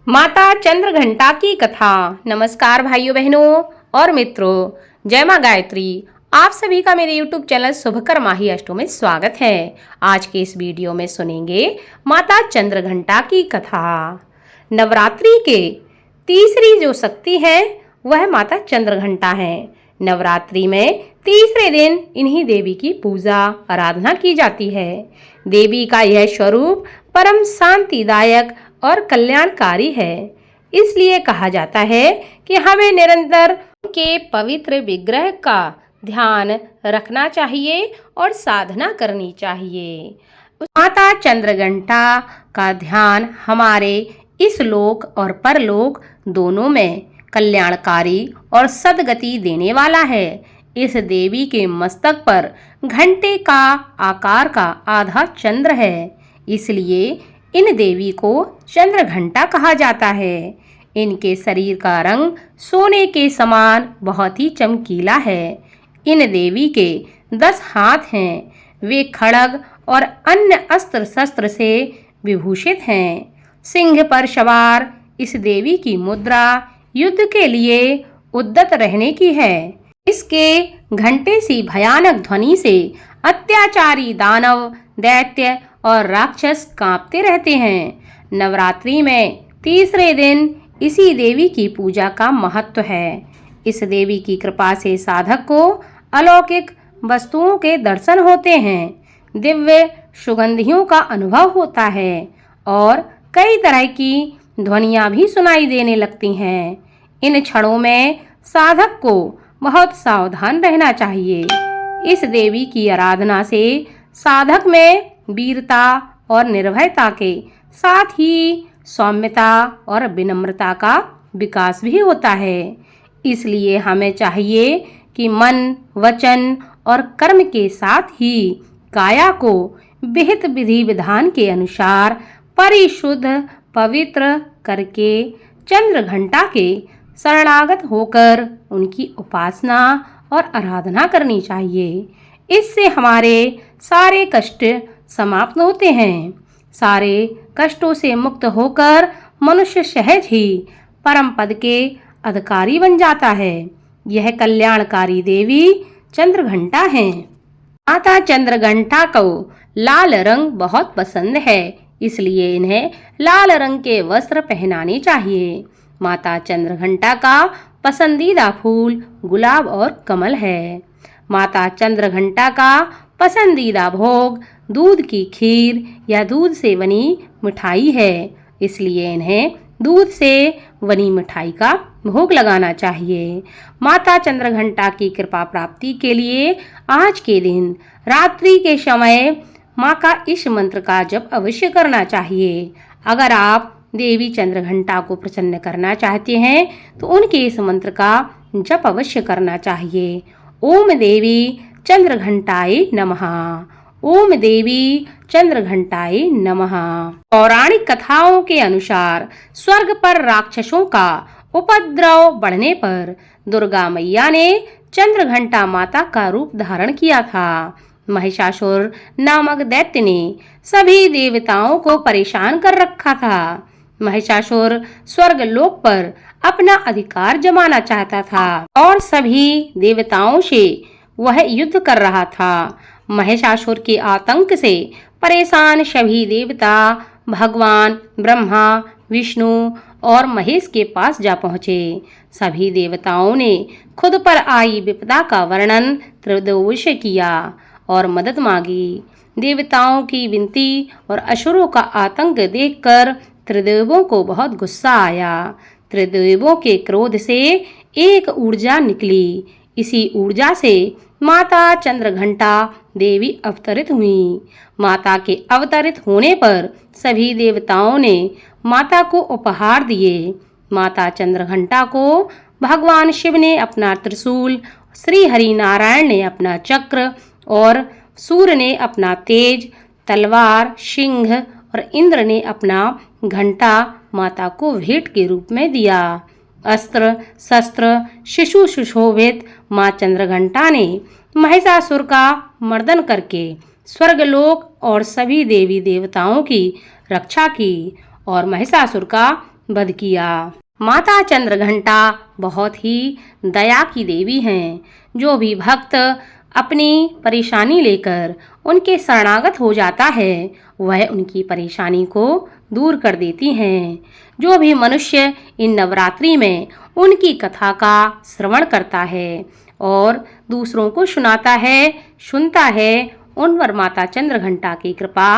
माता चंद्रघंटा की कथा। नमस्कार भाइयों बहनों और मित्रों, जय माँ गायत्री। आप सभी का मेरे YouTube चैनल शुभकर माही अष्टों में स्वागत है। आज के इस वीडियो में सुनेंगे माता चंद्रघंटा की कथा। नवरात्रि के तीसरी जो शक्ति है वह माता चंद्रघंटा है। नवरात्रि में तीसरे दिन इन्हीं देवी की पूजा आराधना की जाती है। देवी का यह स्वरूप परम शांतिदायक और कल्याणकारी है। इसलिए कहा जाता है कि हमें निरंतर उनके पवित्र विग्रह का ध्यान रखना चाहिए और साधना करनी चाहिए। माता चंद्रघंटा का ध्यान हमारे इस लोक और परलोक दोनों में कल्याणकारी और सद्गति देने वाला है। इस देवी के मस्तक पर घंटे का आकार का आधा चंद्र है, इसलिए इन देवी को चंद्रघंटा कहा जाता है। इनके शरीर का रंग सोने के समान बहुत ही चमकीला है। इन देवी के 10 हाथ हैं। वे खड्ग और अन्य अस्त्र शस्त्र से विभूषित हैं। सिंह पर सवार इस देवी की मुद्रा युद्ध के लिए उद्यत रहने की है। इसके घंटे सी भयानक ध्वनि से अत्याचारी दानव, दैत्य और राक्षस कांपते रहते हैं। नवरात्रि में तीसरे दिन इसी देवी की पूजा का महत्व है। इस देवी की कृपा से साधक को अलौकिक वस्तुओं के दर्शन होते हैं, दिव्य सुगंधियों का अनुभव होता है और कई तरह की ध्वनियाँ भी सुनाई देने लगती हैं। इन क्षणों में साधक को बहुत सावधान रहना चाहिए। इस देवी की आराधना से साधक में वीरता और निर्भयता के साथ ही सौम्यता और विनम्रता का विकास भी होता है। इसलिए हमें चाहिए कि मन, वचन और कर्म के साथ ही काया को विहित विधि विधान के अनुसार परिशुद्ध पवित्र करके चंद्रघंटा के शरणागत होकर उनकी उपासना और आराधना करनी चाहिए। इससे हमारे सारे कष्ट समाप्त होते हैं। सारे कष्टों से मुक्त होकर मनुष्य सहज ही परम पद के अधिकारी बन जाता है। यह कल्याणकारी देवी चंद्रघंटा है। माता चंद्रघंटा को लाल रंग बहुत पसंद है, इसलिए इन्हें लाल रंग के वस्त्र पहनाने चाहिए। माता चंद्रघंटा का पसंदीदा फूल गुलाब और कमल है। माता चंद्रघंटा का पसंदीदा भोग दूध की खीर या दूध से बनी मिठाई है, इसलिए इन्हें दूध से बनी मिठाई का भोग लगाना चाहिए। माता चंद्रघंटा की कृपा प्राप्ति के लिए आज के दिन रात्रि के समय माँ का इस मंत्र का जप अवश्य करना चाहिए। अगर आप देवी चंद्रघंटा को प्रसन्न करना चाहते हैं तो उनके इस मंत्र का जप अवश्य करना चाहिए। ओम देवी चंद्रघंटाय नमः। ओम देवी चंद्रघंटाय नमः। पौराणिक कथाओं के अनुसार स्वर्ग पर राक्षसों का उपद्रव बढ़ने पर दुर्गा मैया ने चंद्रघंटा माता का रूप धारण किया था। महिषासुर नामक दैत्य ने सभी देवताओं को परेशान कर रखा था। महिषासुर स्वर्ग लोक पर अपना अधिकार जमाना चाहता था और सभी देवताओं से वह युद्ध कर रहा था। महिषासुर के आतंक से परेशान सभी देवता भगवान ब्रह्मा, विष्णु और महेश के पास जा पहुँचे। सभी देवताओं ने खुद पर आई विपदा का वर्णन त्रिदोष किया और मदद मांगी। देवताओं की विनती और असुरों का आतंक देखकर त्रिदेवों को बहुत गुस्सा आया। त्रिदेवों के क्रोध से एक ऊर्जा निकली। इसी ऊर्जा से माता चंद्रघंटा देवी अवतरित हुई। माता के अवतरित होने पर सभी देवताओं ने माता को उपहार दिए। माता चंद्रघंटा को भगवान शिव ने अपना त्रिशूल, श्री हरि नारायण ने अपना चक्र और सूर्य ने अपना तेज, तलवार, सिंह और इंद्र ने अपना घंटा माता को भेंट के रूप में दिया। अस्त्र शस्त्र शिशु सुशोभित माँ चंद्रघंटा ने महिषासुर का मर्दन करके स्वर्गलोक और सभी देवी देवताओं की रक्षा की और महिषासुर का वध किया। माता चंद्रघंटा बहुत ही दया की देवी हैं। जो भी भक्त अपनी परेशानी लेकर उनके शरणागत हो जाता है वह उनकी परेशानी को दूर कर देती हैं। जो भी मनुष्य इन नवरात्रि में उनकी कथा का श्रवण करता है और दूसरों को सुनाता है, सुनता है, उन पर माता चंद्रघंटा की कृपा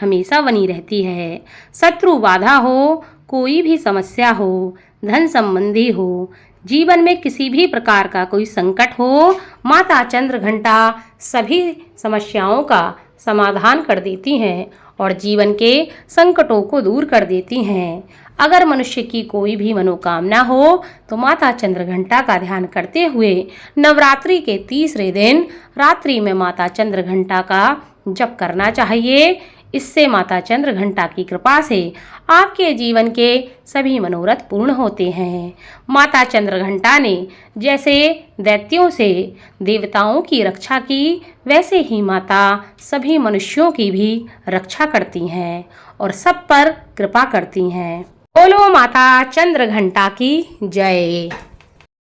हमेशा बनी रहती है। शत्रु बाधा हो, कोई भी समस्या हो, धन संबंधी हो, जीवन में किसी भी प्रकार का कोई संकट हो, माता चंद्रघंटा सभी समस्याओं का समाधान कर देती हैं और जीवन के संकटों को दूर कर देती हैं। अगर मनुष्य की कोई भी मनोकामना हो तो माता चंद्रघंटा का ध्यान करते हुए नवरात्रि के तीसरे दिन रात्रि में माता चंद्रघंटा का जप करना चाहिए। इससे माता चंद्रघंटा की कृपा से आपके जीवन के सभी मनोरथ पूर्ण होते हैं। माता चंद्रघंटा ने जैसे दैत्यों से देवताओं की रक्षा की, वैसे ही माता सभी मनुष्यों की भी रक्षा करती हैं और सब पर कृपा करती हैं। बोलो माता चंद्रघंटा की जय।